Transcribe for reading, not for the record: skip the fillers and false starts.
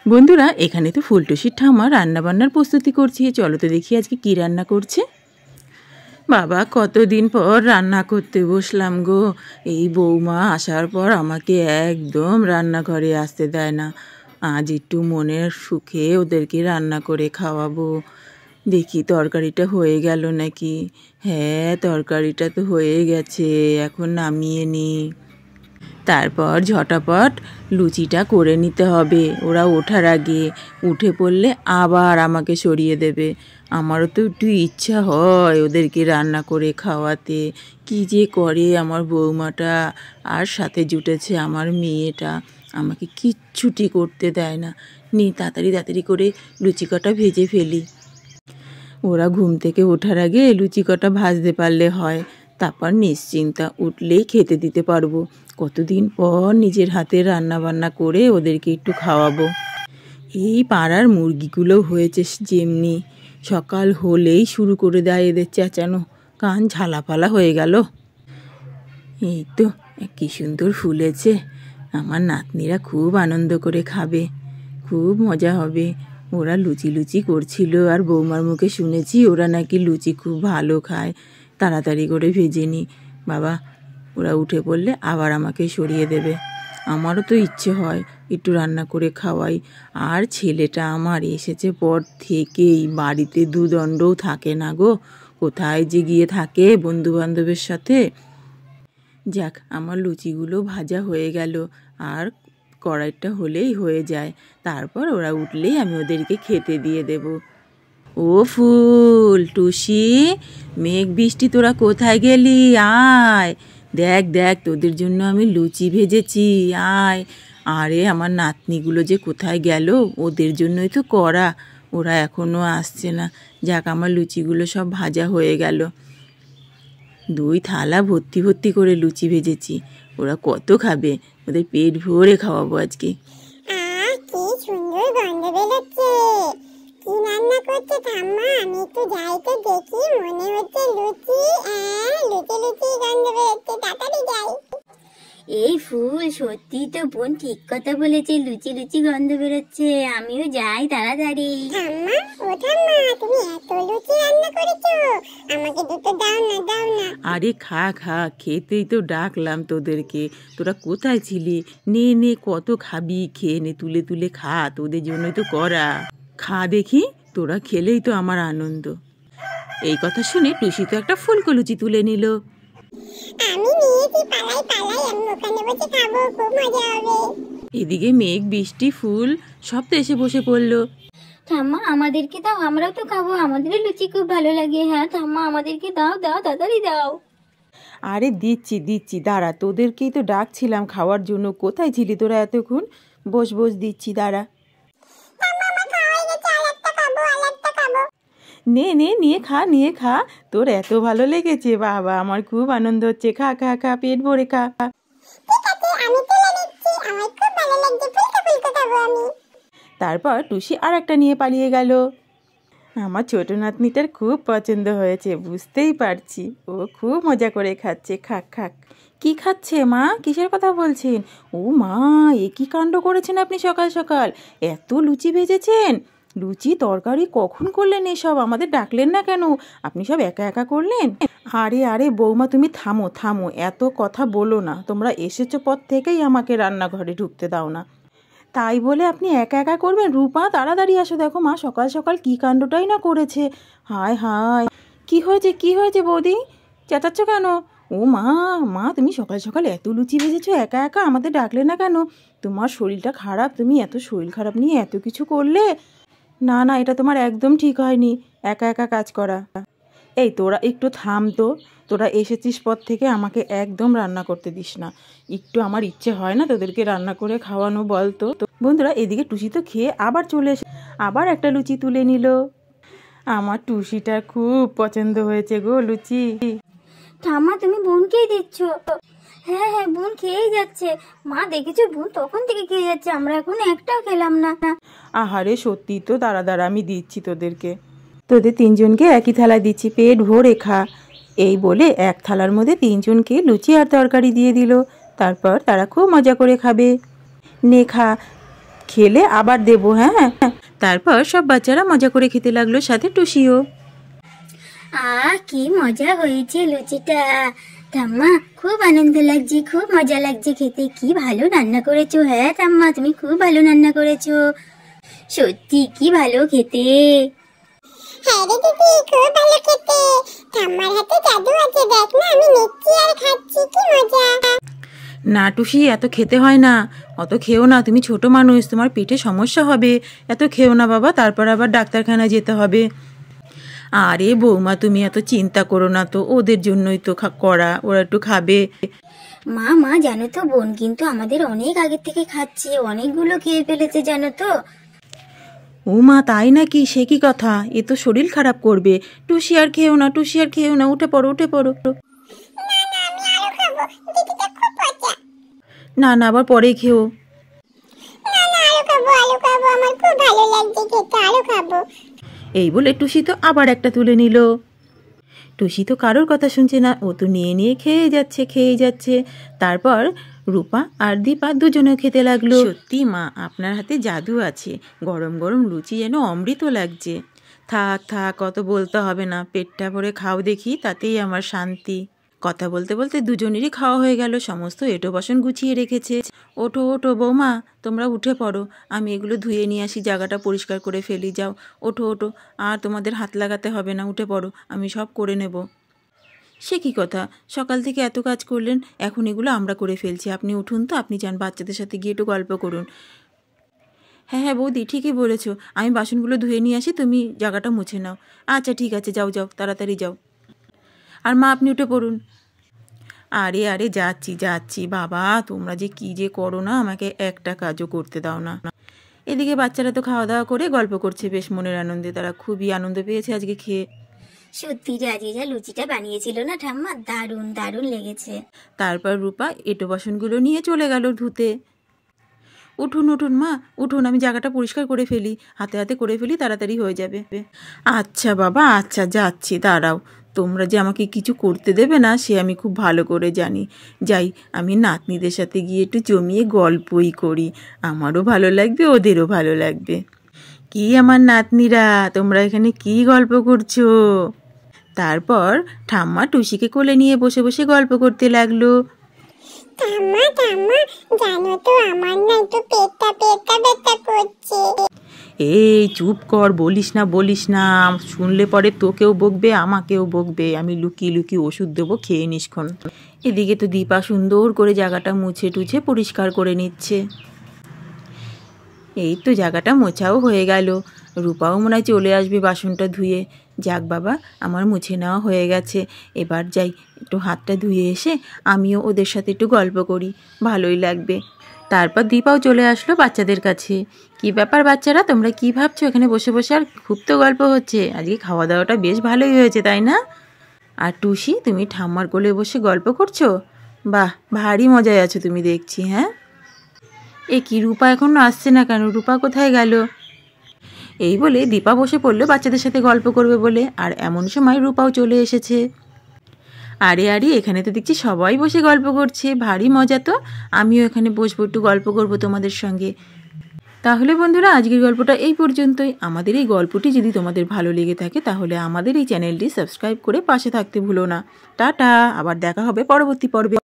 বন্ধুরা, এখানে তো ফুলটুসির ঠাম্মা রান্নাবান্নার প্রস্তুতি করছে। চলো তো দেখি আজকে কি রান্না করছে। বাবা, কতদিন পর রান্না করতে বসলাম গো। এই বৌমা আসার পর আমাকে একদম রান্নাঘরে আসতে দেয় না। আজ একটু মনের সুখে ওদেরকে রান্না করে খাওয়াবো। দেখি তরকারিটা হয়ে গেল নাকি। হ্যাঁ, তরকারিটা তো হয়ে গেছে, এখন নামিয়ে নি। তারপর ঝটাপট লুচিটা করে নিতে হবে। ওরা ওঠার আগে, উঠে পড়লে আবার আমাকে সরিয়ে দেবে। আমারও তো একটু ইচ্ছা হয় ওদেরকে রান্না করে খাওয়াতে। কি যে করে আমার বৌমাটা, আর সাথে জুটেছে আমার মেয়েটা, আমাকে কিচ্ছুটি করতে দেয় না। নি তাড়াতাড়ি তাড়াতাড়ি করে লুচি কটা ভেজে ফেলি। ওরা ঘুম থেকে ওঠার আগে লুচি কটা ভাজতে পারলে হয়, তারপর নিশ্চিন্তা উঠলেই খেতে দিতে পারবো। কতদিন পর নিজের হাতে রান্না বান্না করে ওদেরকে একটু খাওয়াবো। এই পাড়ার মুরগিগুলো হয়েছে যেমনি, সকাল হলেই শুরু করে দেয় এদের চেঁচানো, কান ঝালাপালা হয়ে গেল। এই তো কি সুন্দর ফুলেছে, আমার নাতনিরা খুব আনন্দ করে খাবে, খুব মজা হবে। ওরা লুচি লুচি করছিল, আর বৌমার মুখে শুনেছি ওরা নাকি লুচি খুব ভালো খায়। তাড়াতাড়ি করে ভেজে নি বাবা, ওরা উঠে পড়লে আবার আমাকে সরিয়ে দেবে। আমারও তো ইচ্ছে হয় একটু রান্না করে খাওয়াই। আর ছেলেটা আমার এসেছে পর থেকেই বাড়িতে দুদণ্ডও থাকে না গো, কোথায় যে গিয়ে থাকে বন্ধু বান্ধবের সাথে। যাক, আমার লুচিগুলো ভাজা হয়ে গেল, আর কড়াইটা হলেই হয়ে যায়। তারপর ওরা উঠলেই আমি ওদেরকে খেতে দিয়ে দেব। ও ফুল টুসি, মেঘ বৃষ্টি তোরা কোথায় গেলি? আয় দেখ দেখ, তোদের জন্য আমি লুচি ভেজেছি, আয়। আরে আমার নাতনিগুলো যে কোথায় গেল, ওদের জন্যই তো করা, ওরা এখনও আসছে না। যাক, আমার লুচিগুলো সব ভাজা হয়ে গেল। 2 থালা ভর্তি ভর্তি করে লুচি ভেজেছি। ওরা কত খাবে, ওদের পেট ভরে খাওয়াবো আজকে। কি সুন্দর গন্ধ বেরোচ্ছে। কি রান্না করছে ঠাম্মা? আমি একটু যাই তো দেখি, মনে হচ্ছে লুচি। লুচি লুচি গন্ধ বেরোচ্ছে, তাড়াতাড়ি যাই। এই ফুল, সত্যি তো বোন ঠিক কথা বলেছে, লুচি লুচি গন্ধ বেরোচ্ছে, আমিও যাই তাড়াতাড়ি। ঠাম্মা, ও ঠাম্মা, তুমি এত লুচি রান্না করেছো, আমাকে দুটো দাও না, দাও না। আরে খা খা, খেতেই তো ডাকলাম তোদেরকে, তোরা কোথায় ছিলি? নে নে, কত খাবি, খেয়ে নে, তুলে তুলে খা, তোদের জন্যই তো করা। খা দেখি, তোরা খেলেই তো আমার আনন্দ। এই কথা শুনে টুসি তো একটা ফুলকো লুচি তুলে নিল। আমি নিয়েছি, পালাই পালাই, আমি ওখানে বসে খাবো, খুব মজা হবে। এদিকে মেঘ বৃষ্টি ফুল সব তো এসে বসে পড়লো। ঠাম্মা আমাদেরকে দাও, আমরাও তো খাবো, আমাদেরও লুচি খুব ভালো লাগে। হ্যাঁ ঠাম্মা, আমাদেরকে দাও দাও, তাড়াতাড়ি দাও। আরে দিচ্ছি দিচ্ছি, দাঁড়া, তোদেরকেই তো ডাকছিলাম খাওয়ার জন্য, কোথায় ছিলি তোরা এতক্ষণ? বস বস, দিচ্ছি, দাঁড়া। নে নে, নিয়ে খা নিয়ে খা, তোর এত ভালো লেগেছে, বাবা আমার খুব আনন্দ হচ্ছে, খা খা খা, পেট ভরে খা। ঠিক আছে, আমি তুলে নিচ্ছি, আমার খুব ভালো লাগছে, ফুলকা ফুলকা খাবো আমি। তারপর টুসি আর একটা নিয়ে পালিয়ে গেল। আমার ছোট নাতনিটার খুব পছন্দ হয়েছে, বুঝতেই পারছি, ও খুব মজা করে খাচ্ছে, খাক খাক। কি খাচ্ছে মা? কিসের কথা বলছেন? ও মা, এ কি কাণ্ড করেছেন আপনি সকাল সকাল? এত লুচি ভেজেছেন? লুচি তরকারি কখন করলেন এসব? আমাদের ডাকলেন না কেন? আপনি সব একা একা করলেন? আরে আরে বৌমা, তুমি থামো থামো, এত কথা বলো না। তোমরা এসেছো পর থেকেই আমাকে রান্নাঘরে ঢুকতে দাও না। তাই বলে আপনি একা একা করবেন? রূপা, তাড়াতাড়ি আসো, দেখো মা সকাল সকাল কী কাণ্ডটাই না করেছে। হায় হায়, কি হয়েছে কি হয়েছে বৌদি, চেঁচাচ্ছ কেন? ও মা, মা তুমি সকাল সকাল এত লুচি ভেজেছো একা একা, আমাদের ডাকলে না কেন? তোমার শরীরটা খারাপ, তুমি এত শরীর খারাপ নিয়ে এত কিছু করলে? না না, এটা তোমার একদম ঠিক হয়নি, একা একা কাজ করা। এই তোরা একটু থাম তো, তোরা এসেছিস পর থেকে আমাকে একদম রান্না করতে দিস না। একটু আমার ইচ্ছে হয় না তোদেরকে রান্না করে খাওয়ানো, বল তো? বন্ধুরা, এদিকে টুসি তো খেয়ে আবার চলে এসে আবার একটা লুচি তুলে নিল। আমার টুসিটার খুব পছন্দ হয়েছে গো লুচি। ঠাম্মা, তুমি বোনকেই দিচ্ছ? হ্যাঁ হ্যাঁ, বোন খেয়েই যাচ্ছে। মা দেখেছো, বোন তখন থেকে খেয়ে যাচ্ছে, আমরা এখন একটাও খেলাম না। আহারে সত্যি তো, দাঁড়া দাঁড়া, আমি দিচ্ছি তোদেরকে, তোদের 3 জনকে একই থালায় দিচ্ছি, পেট ভরে খা। এই বলে এক থালার মধ্যে 3 জনকে লুচি আর তরকারি দিয়ে দিল। তারপর তারা খুব মজা করে খাবে। নে খা, খেলে আবার দেবো, হ্যাঁ। তারপর সব বাচ্চারা মজা করে খেতে লাগলো, সাথে টুসিও। কি মজা হয়েছে লুচিটা। ঠাম্মা খুব আনন্দ লাগছে, খুব মজা লাগছে খেতে। কি ভালো রান্না করেছো। হ্যাঁ ঠাম্মা, তুমি খুব ভালো রান্না করেছো, সত্যি কি ভালো খেতে। হ্যাঁ রে দিদি, খুব ভালো খেতে। ঠাম্মার হাতে জাদু আছে, দেখ না আমি নিচ্ছি আর খাচ্ছি, কি মজা। না টুসি, এত খেতে হয় না, অত খেও না, তুমি ছোট মানুষ, তোমার পেটে সমস্যা হবে, এত খেও না বাবা, তারপর আবার ডাক্তারখানায় যেতে হবে। আরে বৌমা, তুমি এত চিন্তা করো না তো, ওদের জন্যই তো করা, ওরা একটু খাবে। মা জানো তো, বোন কিন্তু আমাদের অনেক আগে থেকে খাচ্ছে, অনেকগুলো খেয়ে ফেলেছে জানো তো। ও মা, তাই নাকি? সে কি কথা, এ তো শরীর খারাপ করবে। টুসি আর খেও না, টুসি আর খেও না, উঠে পড়ো, উঠে পড়ো। না না, আমি আরো খাবো, দিদিটা খুব মজা। না না, আবার পরে খেও। না না, আরো খাবো, আরো খাবো, আমার খুব ভালো লাগছে খেতে, আরো খাবো। এই বলে টুসি তো আবার একটা তুলে নিল। টুসি তো কারোর কথা শুনছে না, ও তো নিয়ে নিয়ে খেয়ে যাচ্ছে। তারপর রূপা আর দীপা দুজনেও খেতে লাগলো। সত্যি মা, আপনার হাতে জাদু আছে, গরম গরম লুচি যেন অমৃত লাগছে। থাক অত বলতে হবে না, পেটটা ভরে খাও দেখি, তাতেই আমার শান্তি। কথা বলতে বলতে দুজনেরই খাওয়া হয়ে গেল, সমস্ত এঁটো বাসন গুছিয়ে রেখেছে। ওঠো বৌমা, তোমরা উঠে পড়ো, আমি এগুলো ধুয়ে নিয়ে আসি, জায়গাটা পরিষ্কার করে ফেলি। যাও, ওঠো, আর তোমাদের হাত লাগাতে হবে না, উঠে পড়ো, আমি সব করে নেব। সে কি কথা, সকাল থেকে এত কাজ করলেন, এখন এগুলো আমরা করে ফেলছি, আপনি উঠুন তো, আপনি যান বাচ্চাদের সাথে গিয়ে একটু গল্প করুন। হ্যাঁ বৌদি, ঠিকই বলেছো, আমি বাসনগুলো ধুয়ে নিয়ে আসি, তুমি জায়গাটা মুছে নাও। আচ্ছা ঠিক আছে, যাও তাড়াতাড়ি যাও। আর মা, আপনি উঠে পড়ুন। আরে যাচ্ছি বাবা, তোমরা যে কি যে করো না, আমাকে একটা কাজও করতে দাও না। এদিকে বাচ্চারা তো খাওয়া দাওয়া করে গল্প করছে বেশ মনের আনন্দে, তারা খুবই আনন্দ পেয়েছে আজকে খেয়ে। সত্যি আজকে যা লুচিটা বানিয়েছিল না ঠাম্মা, দারুণ লেগেছে। তারপর রূপা এঁটো বাসনগুলো নিয়ে চলে গেল ধুতে। উঠুন মা, উঠুন, আমি জায়গাটা পরিষ্কার করে ফেলি, হাতে করে ফেলি, তাড়াতাড়ি হয়ে যাবে। আচ্ছা বাবা, আচ্ছা যাচ্ছি, দাঁড়াও, তোমরা যে আমাকে কিছু করতে দেবে না সে আমি খুব ভালো করে জানি। যাই, আমি নাতনিদের সাথে গিয়ে একটু জমিয়ে গল্পই করি, আমারও ভালো লাগবে, ওদেরও ভালো লাগবে। কি আমার নাতনিরা, তোমরা এখানে কি গল্প করছো? তারপর ঠাম্মা টুসিকে কোলে নিয়ে বসে বসে গল্প করতে লাগলো। ঠাম্মা জানো তো, আমার না একটু পেটটা ব্যথা করছে। এই চুপ কর, বলিস না, শুনলে পরে তোকেও বকবে আমাকেও বকবে। আমি লুকিয়ে ওষুধ দেবো, খেয়ে নিসক্ষণ। এদিকে তো দীপা সুন্দর করে জায়গাটা মুছে টুছে পরিষ্কার করে নিচ্ছে। এই তো জায়গাটা মোছাও হয়ে গেল, রূপাও মনে হয় চলে আসবে বাসনটা ধুয়ে। যাক বাবা, আমার মুছে নেওয়া হয়ে গেছে, এবার যাই একটু হাতটা ধুয়ে এসে আমিও ওদের সাথে একটু গল্প করি, ভালোই লাগবে। তারপর দীপাও চলে আসলো বাচ্চাদের কাছে। কি ব্যাপার বাচ্চারা, তোমরা কি ভাবছো এখানে বসে বসে? আর খুব তো গল্প হচ্ছে, আজকে খাওয়া দাওয়াটা বেশ ভালোই হয়েছে, তাই না? আর টুসি, তুমি ঠাম্মার কোলে বসে গল্প করছো? বাহ, ভারী মজায় আছো তুমি দেখছি। হ্যাঁ, এ কি, রূপা এখনো আসছে না কেন? রূপা কোথায় গেল? এই বলে দীপা বসে পড়লো বাচ্চাদের সাথে গল্প করবে বলে, আর এমন সময় রূপাও চলে এসেছে। আরে এখানে তো দেখছি সবাই বসে গল্প করছে, ভারী মজা তো, আমিও এখানে বসবো, একটু গল্প করবো তোমাদের সঙ্গে। তাহলে বন্ধুরা, আজকের গল্পটা এই পর্যন্তই। আমাদের এই গল্পটি যদি তোমাদের ভালো লেগে থাকে তাহলে আমাদের এই চ্যানেলটি সাবস্ক্রাইব করে পাশে থাকতে ভুলো না। টাটা, আবার দেখা হবে পরবর্তী পর্বে।